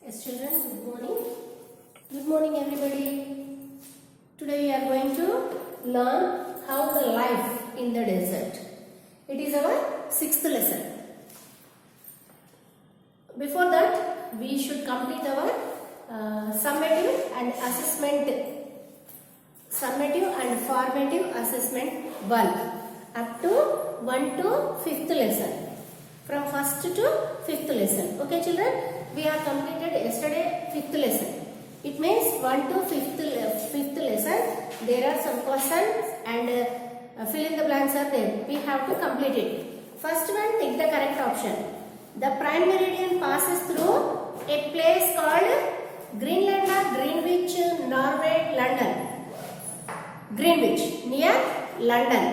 Yes, children, good morning. Good morning, everybody. Today we are going to learn how the life in the desert. It is our sixth lesson. Before that, we should complete our summative and formative assessment 1 up to 1 to 5th lesson. From 1st to 5th lesson. Okay, children? We have completed yesterday 5th lesson. It means 1 to 5th lesson. There are some questions and fill in the blanks are there. We have to complete it. First one, take the correct option. The prime meridian passes through a place called Greenland or Greenwich, Norway, London. Greenwich, near London.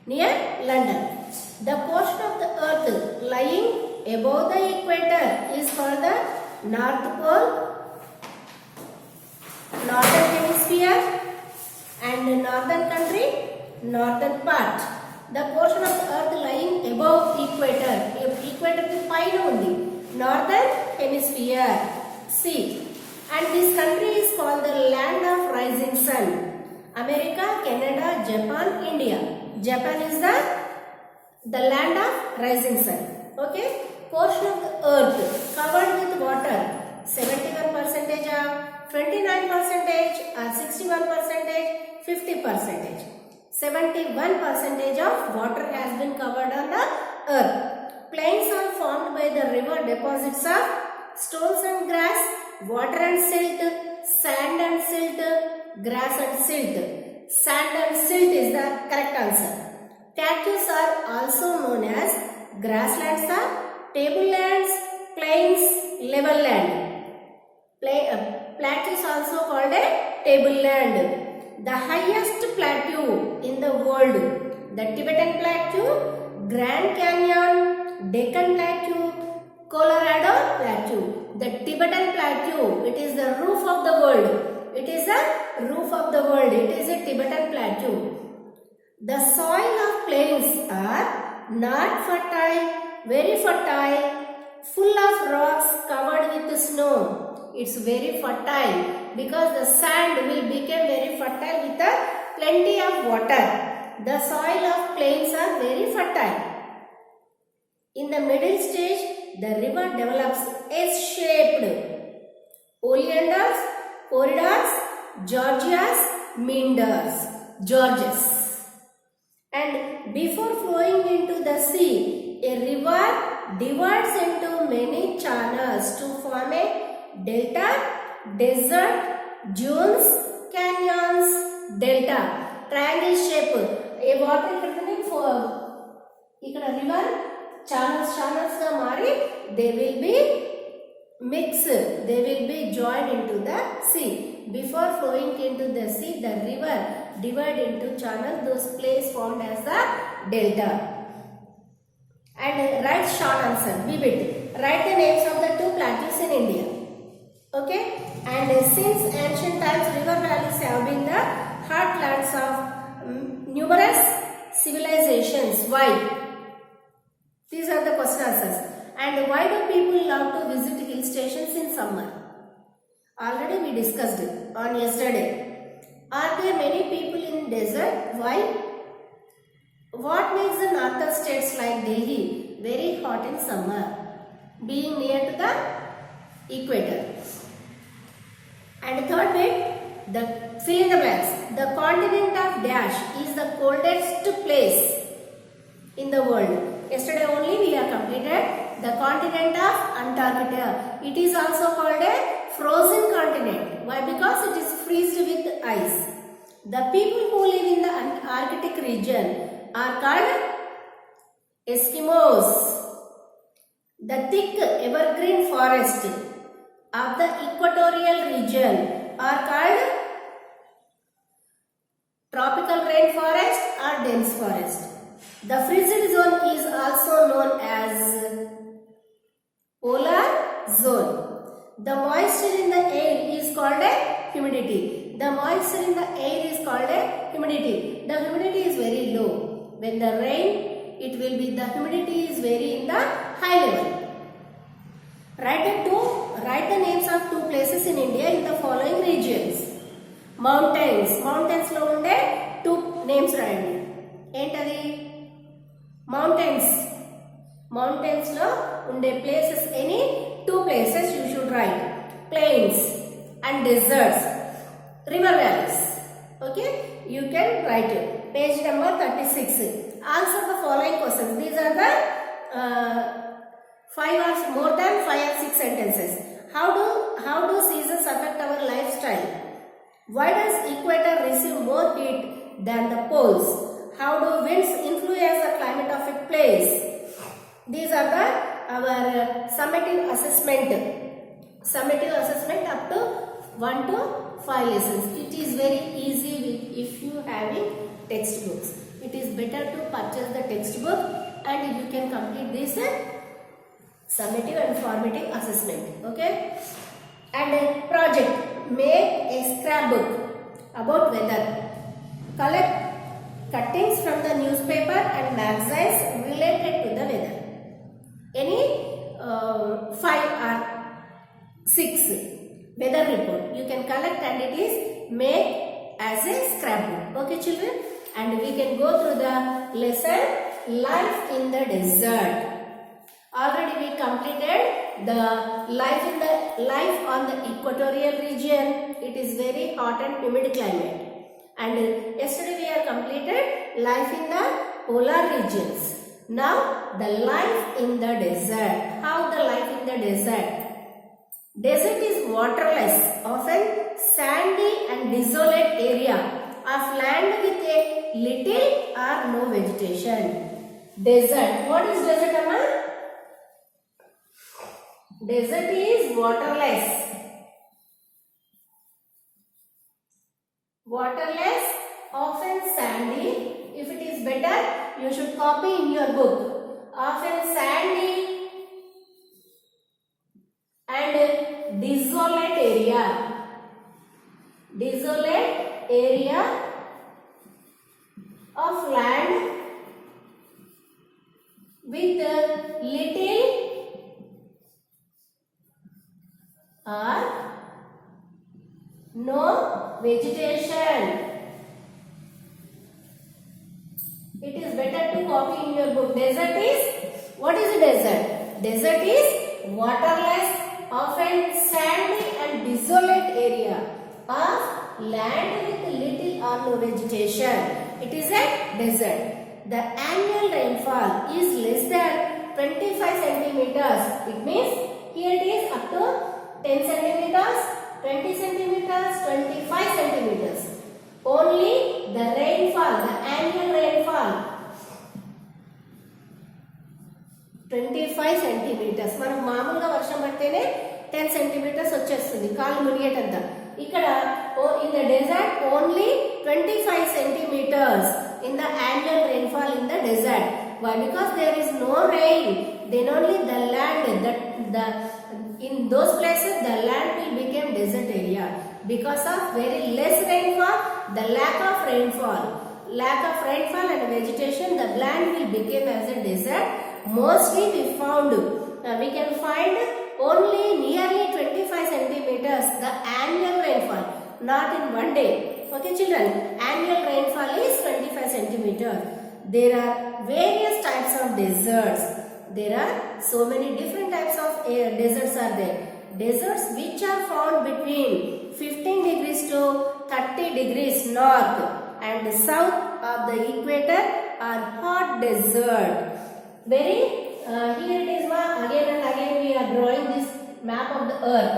Near London. The portion of the earth lying above the equator is called the North Pole, Northern Hemisphere, and Northern country, Northern part. The portion of the earth lying above equator is pine only, Northern Hemisphere, sea. And this country is called the land of rising sun. America, Canada, Japan, India. Japan is the land of rising sun. Okay. Portion of the earth covered with water, 71%, 29%, or 61%, 50%. 71% of water has been covered on the earth. Plains are formed by the river deposits of stones and grass, water and silt, sand and silt, grass and silt. Sand and silt is the correct answer. Plateaus are also known as grasslands, tablelands, plains, level land. Plateaus also called a tableland. The highest plateau in the world, the Tibetan Plateau, Grand Canyon, Deccan Plateau, Colorado Plateau. The Tibetan Plateau, it is the roof of the world. It is the roof of the world. It is a Tibetan Plateau. The soil of plains are not fertile, very fertile, full of rocks covered with snow. It's very fertile because the sand will become very fertile with plenty of water. The soil of plains are very fertile. In the middle stage, the river develops S-shaped oleanders, corridors, gorges, meanders, gorges. And before flowing into the sea, a river divides into many channels to form a delta, desert, dunes, canyons, delta, triangle shape. A water ikkada river channels ga mari they will be mixed, they will be joined into the sea. Before flowing into the sea, the river divide into channels, those places formed as the delta. And write short answer, be bit. Write the names of the two plateaus in India. Okay? And since ancient times, river valleys have been the heartlands of numerous civilizations. Why? These are the question answers. And why do people love to visit hill stations in summer? Already we discussed it on yesterday. Are there many people in desert? Why? What makes the northern states like Delhi very hot in summer? Being near to the equator. And third bit, the fill in the blanks. The continent of Dash is the coldest place in the world. Yesterday only we have completed the continent of Antarctica. It is also called a frozen continent. Why? Because it is freezed with ice. The people who live in the Arctic region are called Eskimos. The thick evergreen forest of the equatorial region are called tropical rainforest or dense forest. The frigid zone is also known as polar zone. The moisture in the air is called a humidity. The moisture in the air is called a humidity. The humidity is very low. When the rain, it will be the humidity is very in the high level. Write places in India in the following regions. Mountains. Mountains లో ఉండే two names రాయండి. ఏంటది? Mountains. Mountains లో ఉండే places any two places you should write. Plains and deserts. River valleys. Okay? You can write it. Page number 36. Answer the following questions. These are the 5 or more than 5 or 6 sentences. How do seasons affect our lifestyle? Why does equator receive more heat than the poles? How do winds influence the climate of a place? These are our summative assessment. Summative assessment up to 1 to 5 lessons. It is very easy if you having textbooks. It is better to purchase the textbook and you can complete this summative and formative assessment. Okay? And project. Make a scrapbook about weather. Collect cuttings from the newspaper and magazines related to the weather. Any 5 or 6 weather report you can collect and it is made as a scrapbook. Okay children, and we can go through the lesson life in the desert. Already we completed the life on the equatorial region. It is very hot and humid climate, and yesterday we have completed life in the polar regions. Now the life in the desert. How the life in the desert? Desert is waterless, often sandy and desolate area of land with a little or no vegetation. Desert. What is desert, Amma? Desert is waterless. Waterless, often sandy. If it is better, you should copy in your book. Often sandy and desolate area. Desolate area of land with little or no vegetation. It is better to copy in your book. Desert is, what is a desert? Desert is waterless, often sandy and desolate area of land with little or no vegetation. It is a desert. The annual rainfall is less than 25 centimeters. It means here it is up to 10 centimeters, 20 centimeters, 25 centimeters. Only the rainfall, the annual rainfall 25 centimeters. మనకు మామూలుగా వర్షం పడితేనే 10 centimeters వచ్చేస్తుంది కాలు మునిగేటంత. ఇక్కడ in the desert only 25 centimeters in the annual rainfall in the desert. Why? Because there is no rain. Then only the land, in those places the land will become desert area. Because of very less rainfall, the lack of rainfall and vegetation, the land will become as a desert. Mostly we can find only nearly 25 centimeters the annual rainfall, not in one day. Okay children, annual rainfall is 25 centimeters. There are various types of deserts. There are so many different types of deserts are there. Deserts which are found between 15 degrees to 30 degrees north and south of the equator are hot desert. Very here it is again and again we are drawing this map of the earth.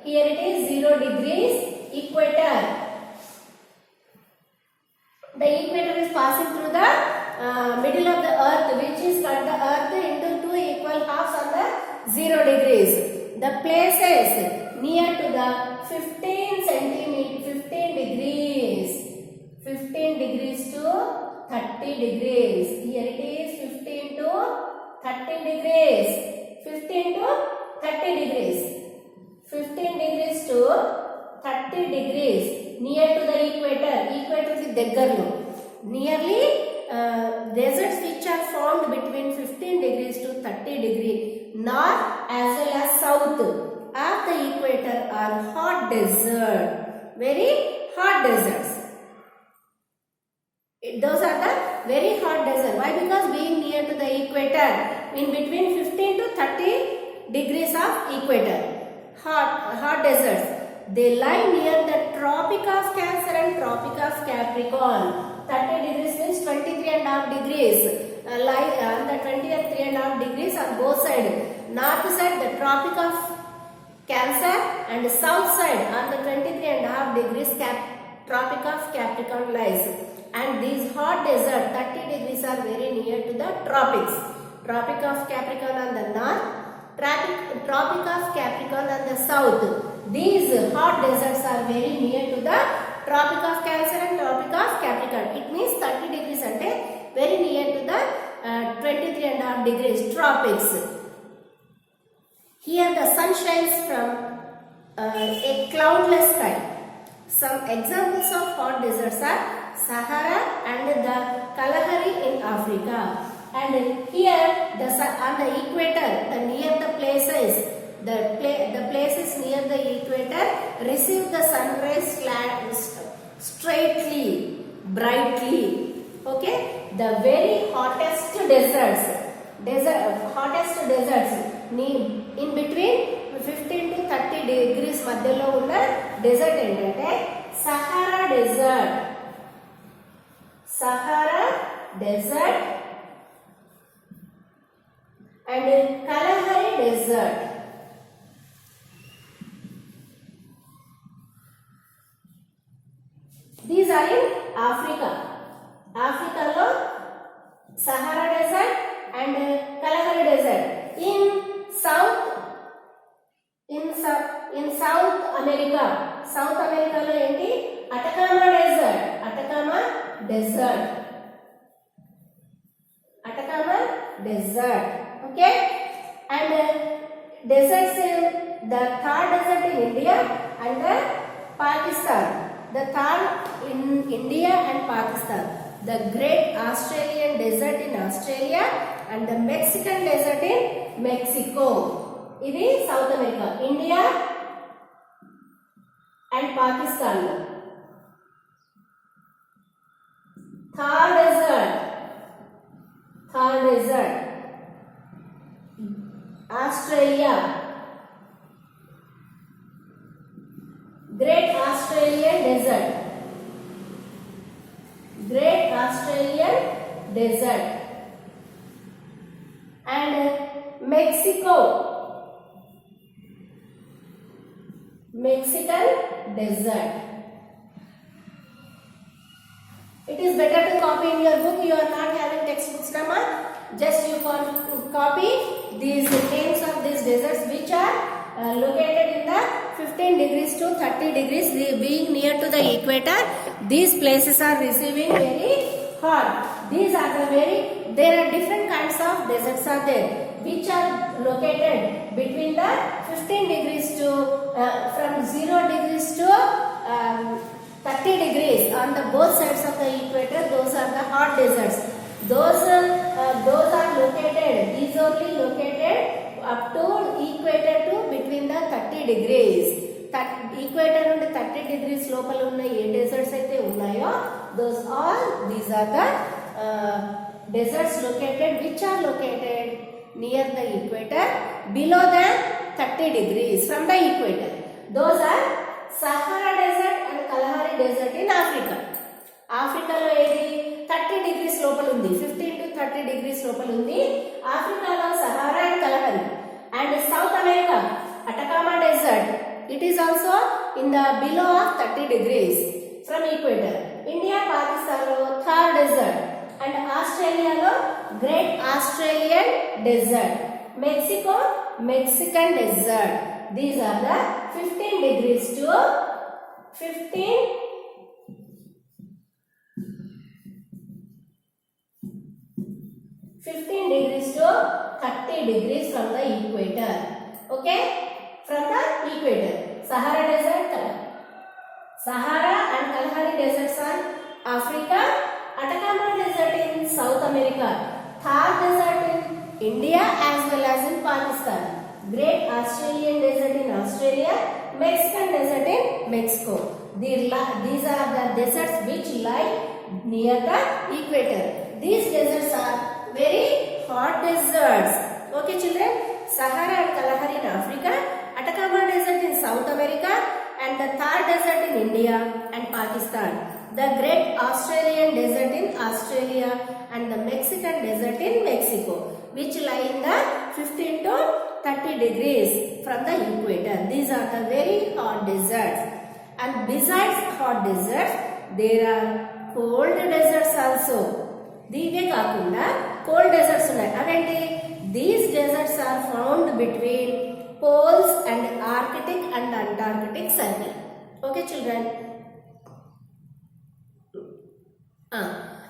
Here it is 0 degrees equator. The equator is passing through the middle of the earth, which is cut the earth into 2 equal halves on the 0 degrees. The places near to the 15 degrees to 30 degrees. Here it is 15 to 30 degrees. 15 to 30 degrees. 15 degrees to 30 degrees near to the equator. Equator is దగ్గరలో. Nearly deserts which are found between 15 degrees to 30 degrees north as well as south of the equator equator are hot desert, very hot deserts. Those are the very hot desert. Why? Because being near to the equator, in between 15 to 30 degrees of equator, hot deserts. They lie near the Tropic of Cancer and Tropic of Capricorn. 30 degrees means 23.5 degrees. Lie on the 23.5 degrees on both sides. North side the Tropic of Cancer and south side on the 23.5 degrees Tropic of Capricorn lies. And these hot desert 30 degrees are very near to the tropics. Tropic of Capricorn on the north, Tropic of Capricorn on the south. These hot deserts are very near to the Tropic of Cancer and Tropic of Capricorn. It means 30 degrees ante very near to the 23.5 degrees tropics. Here the sun shines from a cloudless sky. Some examples of hot deserts are Sahara and the Kalahari in Africa. And here on the equator, near the places, the places near the equator receive the sun rays straightly, brightly. Okay, the very hottest deserts in between 15 to 30 degrees మధ్యలో ఉన్న dessert ఏంటంటే Sahara desert and Kalahari desert. These are in Africa. Africa lo Sahara desert and Kalahari desert. In South America lo enti Atacama desert. Okay, and deserts in the Thar desert in India and the Pakistan. The Thar in India and Pakistan. The Great Australian Desert in Australia and the Mexican Desert in Mexico. It is South America, India and Pakistan. Thar desert, Australia. Great Australian Desert and Mexican Desert. It is better to copy in your book. You are not having textbooks, Nama. Just you copy these names of these deserts which are located in the 15 degrees to 30 degrees, being near to the equator. These places are receiving very hot. There are different kinds of deserts are there which are located between the 15 degrees to from 0 degrees to 30 degrees on the both sides of the equator. Those are the hot deserts. Those are located, these only located up to equator to between the 30 degrees. Equator నుండి 30 degrees లోపల ఉన్న ఏ deserts అయితే ఉన్నాయో these are the deserts located which are located near the equator below than 30 degrees from the equator. Those are Sahara desert and Kalahari desert in Africa. Africa లో ఏది 30 degrees లోపల ఉంది, 15 to 30 degrees లోపల ఉంది. ఆఫ్రికాలో Sahara and Kalahari. And South America, Atacama desert, it is also in the below of 30 degrees from equator. India, Pakistan lo Thar desert and Australia lo Great Australian Desert. Mexico, Mexican desert. These are the 15 degrees to 15 degrees to 30 degrees from the equator. Okay, from the equator. Sahara desert, Sahara and Kalahari deserts are Africa, Atacama desert in South America, Thar desert in India as well as in Pakistan, Great Australian Desert in Australia, Mexican desert in Mexico. These are the deserts which lie near the equator. These deserts are very hot deserts. Okay children, Sahara and Kalahari in Africa, Atacama desert in South America, and the Thar desert in India and Pakistan. The Great Australian Desert in Australia and the Mexican Desert in Mexico, which lie in the 15 to 30 degrees from the equator. These are the very hot deserts. And besides hot deserts, there are cold deserts also. These kaakunda cold deserts unnai. Aventi? These deserts are found between poles and Arctic and Antarctic circle. Okay children?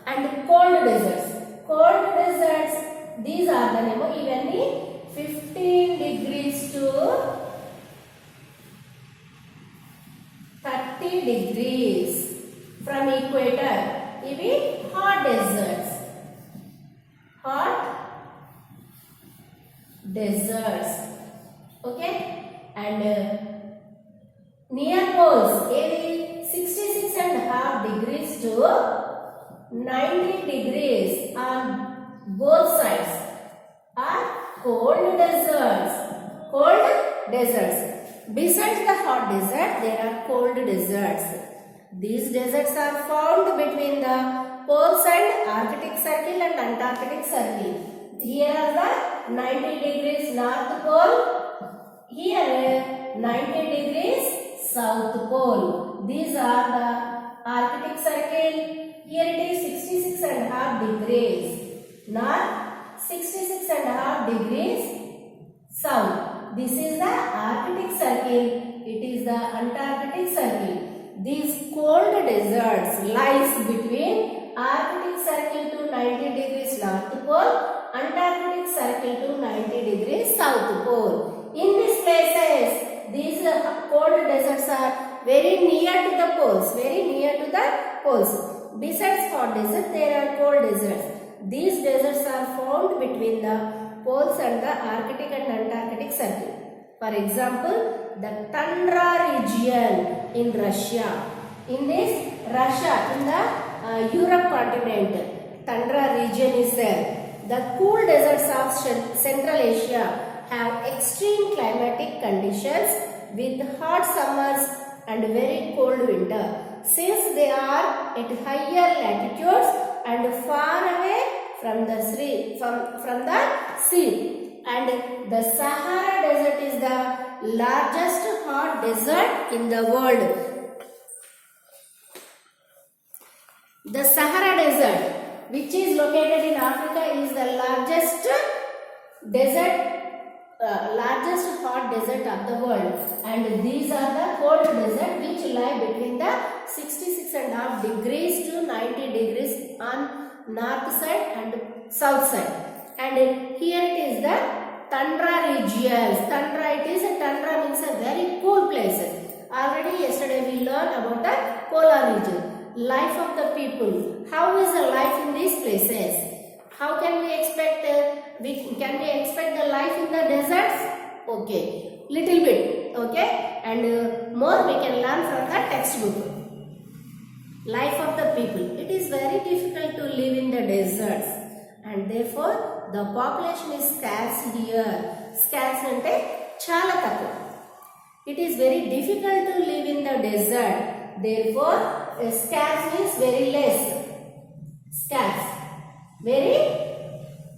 And cold deserts. Cold deserts, these are the name even 15 degrees to 30 degrees from equator. Ivi hot deserts. Hot deserts. Okay? And near poles, 66.5 degrees to 90 degrees on both sides are cold deserts. Cold deserts. Besides the hot desert, there are cold deserts. These deserts are found between the poles and Arctic Circle and Antarctic Circle. Here are the 90 degrees North Pole. Here 90 degrees South Pole. These are the Arctic Circle. Here it is 66.5 degrees north, 66.5 degrees south. This is the Arctic Circle. It is the Antarctic Circle. These cold deserts lies between Arctic Circle to 90 degrees North Pole, Antarctic Circle to 90 degrees South Pole. In these places, these cold deserts are very near to the poles. Very near to the poles. Besides hot desert, there are cold deserts. These deserts are found between the poles and the Arctic and Antarctic Circle. For example, the tundra region in Russia. In this Russia, in the Europe continent, tundra region is there. The cool deserts of Central Asia have extreme climatic conditions with hot summers and very cold winter. Since they are at higher latitudes and far away from the sea, and the Sahara desert is the largest hot desert in the world. The Sahara desert, which is located in Africa, is the largest hot desert of the world, and these are the cold desert which lie between the 66.5 degrees to 90 degrees on north side and south side. And here it is the tundra regions. Tundra means a very cool place. Already yesterday we learned about the polar region. Life of the people. How is the life in these places? How can we expect the life in the deserts? Okay, little bit. Okay, and more we can learn from the textbook. Life of the people. It is very difficult to live in the deserts, and therefore the population is scarce here. Scarce ante chala takku. It is very difficult to live in the desert. Therefore, scarce means very less. Scarce, very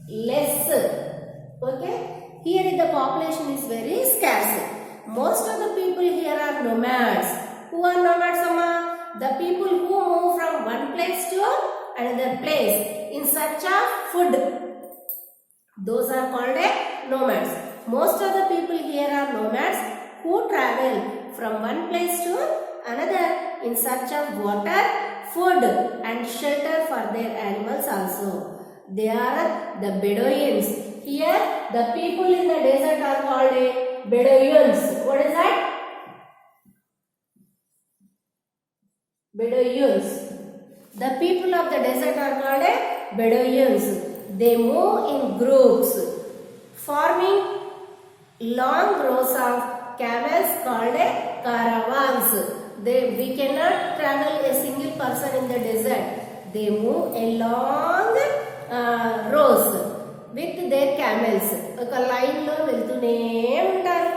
less. Okay. Here the population is very scarce. Most of the people here are nomads. Who are nomads, Amma? The people who move from one place to another place in search of food. Those are called nomads. Most of the people here are nomads who travel from one place to another in search of water, food and shelter for their animals also. They are the Bedouins. Here the people in the desert are called Bedouins. What is that? Bedouins. The people of the desert are called Bedouins. They move in groups, forming long rows of camels called a caravans. We cannot travel a single person in the desert. They move along rows with their camels. ఒక line లో వెళ్తూనే ఉంటారు.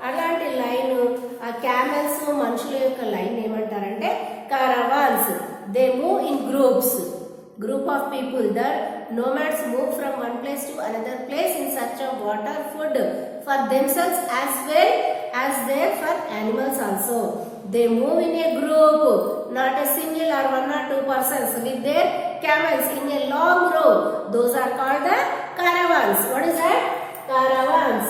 అలాంటి line ఆ camels మనుషుల యొక్క line ఏమంటారంటే caravans. They move in group of people. The nomads move from one place to another place in search of water, food for themselves as well as there for animals also. They move in a group, not a single or one or two persons with their camels in a long row. Those are called the caravans. What is that? Caravans.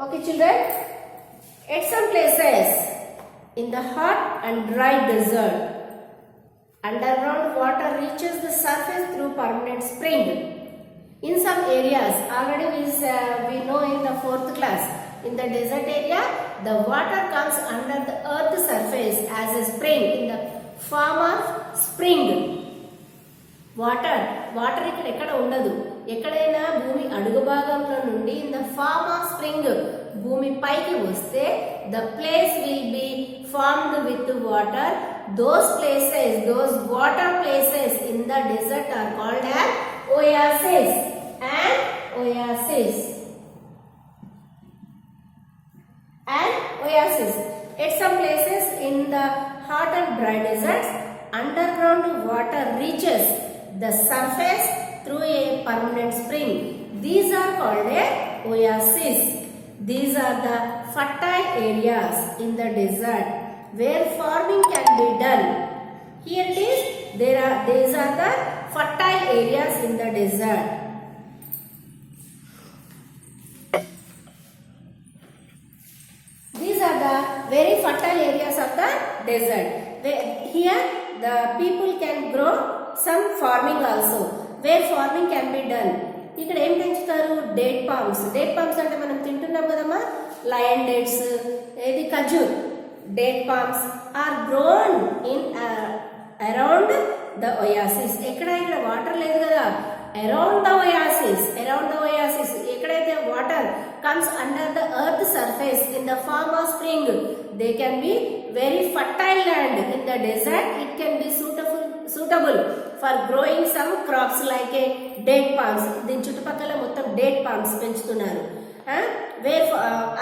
Okay children, at some places in the hot and dry desert, underground water reaches the surface through permanent spring. In some areas, already we know in the 4th class, in the desert area, the water comes under the earth's surface as a spring in the form of spring. Water ఇక్కడ ఎక్కడ ఉండదు. ఎక్కడైనా భూమి అడుగు భాగంలో నుండి in the form of spring భూమి పైకి వస్తే the place will be formed with water. Those water places in the desert are called as oasis and oasis. At some places in the hot and dry deserts, underground water reaches the surface through a permanent spring. These are called a oasis. These are the fertile areas in the desert where farming can be done. Here it is. These are the fertile areas in the desert. These are the very fertile areas of the desert. Here the people can grow some farming also, where farming can be done. ఇక్కడ ఏం పెంచుతారు? Date palms. Date palms అంటే మనం తింటున్నాం కదమ్మా, lion dates, ఇది ఖజూర్. Date palms are grown in around the oasis. ఇక్కడ వాటర్ లేదు కదా, అరౌండ్ ద oasis. ఎక్కడైతే water comes under the earth surface in the form of spring, they can be very fertile land. In the desert it can be suitable for growing some crops like a date palms. దీని చుట్టుపక్కల మొత్తం date palms పెంచుతున్నారు. Where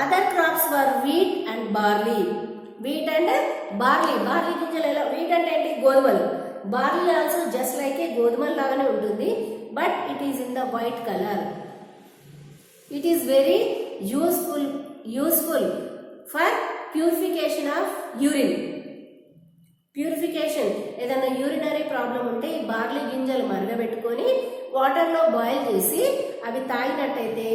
other crops were wheat and barley. Wheat and barley గింజలు ఎలా? wheat అంటే ఏంటి? గోధుమలు. barley also just like a గోధుమల లాగానే ఉంటుంది, but it is in the white color. It is very useful for purification of urine. Purification, ఏదైనా urinary problem ఉంటే ఈ బార్లీ గింజలు మరగబెట్టుకొని వాటర్లో బాయిల్ చేసి అవి తాగినట్టయితే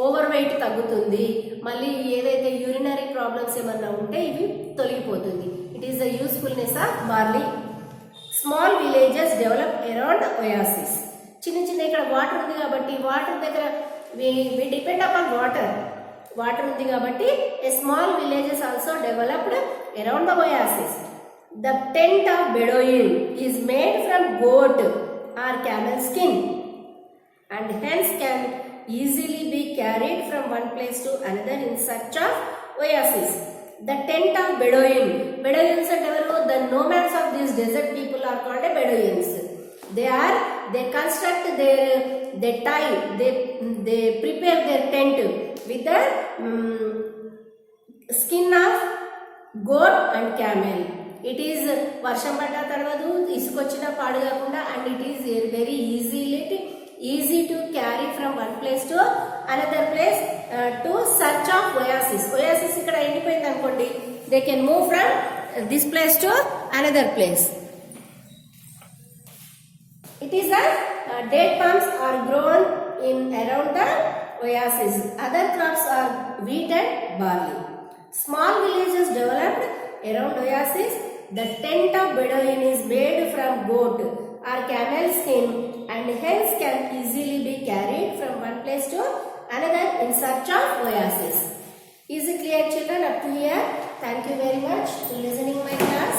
ఓవర్ వెయిట్ తగ్గుతుంది. మళ్ళీ ఏదైతే యూరినరీ ప్రాబ్లమ్స్ ఏమన్నా ఉంటే ఇవి తొలగిపోతుంది. It is the usefulness of barley. Small villages develop around oasis. చిన్న ఇక్కడ వాటర్ ఉంది కాబట్టి వాటర్ దగ్గర we depend upon వాటర్ ఉంది కాబట్టి a small villages also developed around the oasis. The tent of Bedouin is made from goat or camel skin and hence can easily be carried from one place to another in search of oasis. The tent of Bedouins అంటే ఎవరు? The nomads of these desert people are called Bedouins. They construct they prepare their tent with the skin of goat and camel. It is వర్షం పడ్డా తడవదు, ఇసుకొచ్చినా పాడు కాకుండా, and it is very easy to carry from one place to another place to search of oasis. ఇక్కడ ఎండిపోయింది అనుకోండి, they can move from this place to another place. It is a date palms are grown in around the oasis. Other crops are wheat and barley. Small villages developed around oasis. The tent of Bedouin is made from goat or camel skin and hence can easily be carried from one place to another in search of oasis. Is it clear children up to here? Thank you very much for listening my class.